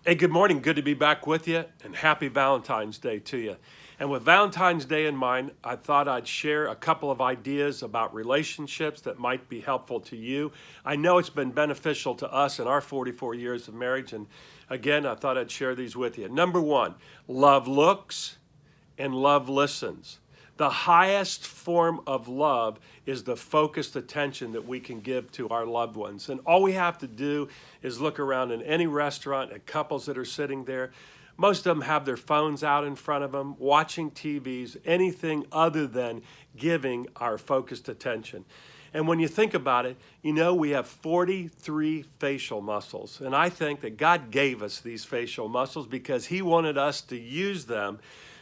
Hey, good morning. Good to be back with you, and happy Valentine's Day to you. And with Valentine's Day in mind, I thought I'd share a couple of ideas about relationships that might be helpful to you. I know it's been beneficial to us in our 44 years of marriage, and again, I thought I'd share these with you. Number one, love looks and love listens. The highest form of love is the focused attention that we can give to our loved ones. And all we have to do is look around in any restaurant at couples that are sitting there. Most of them have their phones out in front of them, watching TVs, anything other than giving our focused attention. And when you think about it, you know we have 43 facial muscles. And I think that God gave us these facial muscles because He wanted us to use them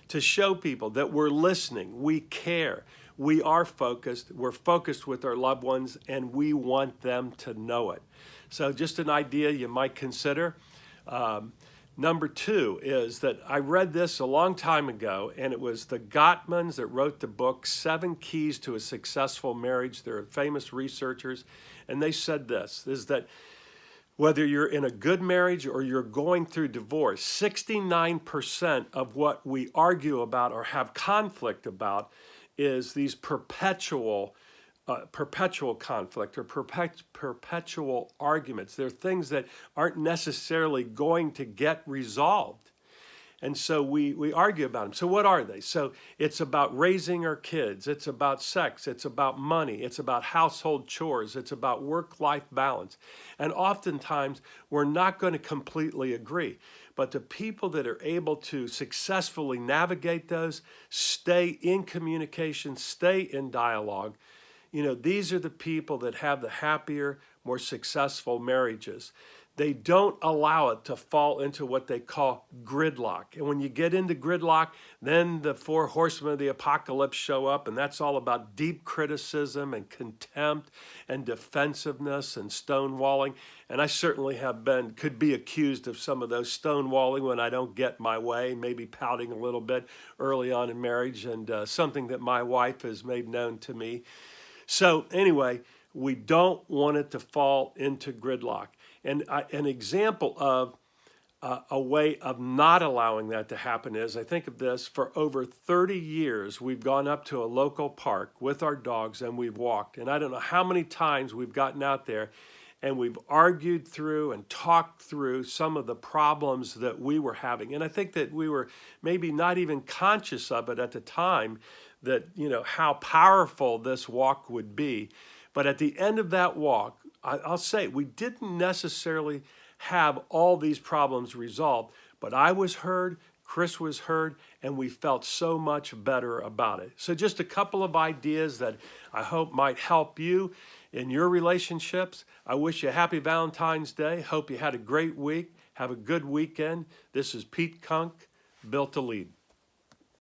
to show people that we're listening, we care, we are focused, we're focused with our loved ones, and we want them to know it. So, just an idea you might consider. Number two is that I read this a long time ago, and it was the Gottmans that wrote the book, Seven Keys to a Successful Marriage. They're famous researchers, and they said this, is that whether you're in a good marriage or you're going through divorce, 69% of what we argue about or have conflict about is these perpetual conflict or perpetual arguments. They're things that aren't necessarily going to get resolved. And so we argue about them. So what are they? So it's about raising our kids. It's about sex. It's about money. It's about household chores. It's about work-life balance. And oftentimes we're not going to completely agree. But the people that are able to successfully navigate those, stay in communication, stay in dialogue, these are the people that have the happier, more successful marriages. They don't allow it to fall into what they call gridlock. And when you get into gridlock, then the four horsemen of the apocalypse show up, and that's all about deep criticism and contempt and defensiveness and stonewalling. And I certainly could be accused of some of those stonewalling when I don't get my way, maybe pouting a little bit early on in marriage, and something that my wife has made known to me. So anyway, we don't want it to fall into gridlock. And an example of a way of not allowing that to happen is, I think of this, for over 30 years, we've gone up to a local park with our dogs and we've walked. And I don't know how many times we've gotten out there and we've argued through and talked through some of the problems that we were having. And I think that we were maybe not even conscious of it at the time, that, how powerful this walk would be. But at the end of that walk, I'll say we didn't necessarily have all these problems resolved, but I was heard, Chris was heard, and we felt so much better about it. So just a couple of ideas that I hope might help you in your relationships. I wish you a happy Valentine's Day. Hope you had a great week. Have a good weekend. This is Pete Kunk, Built to Lead.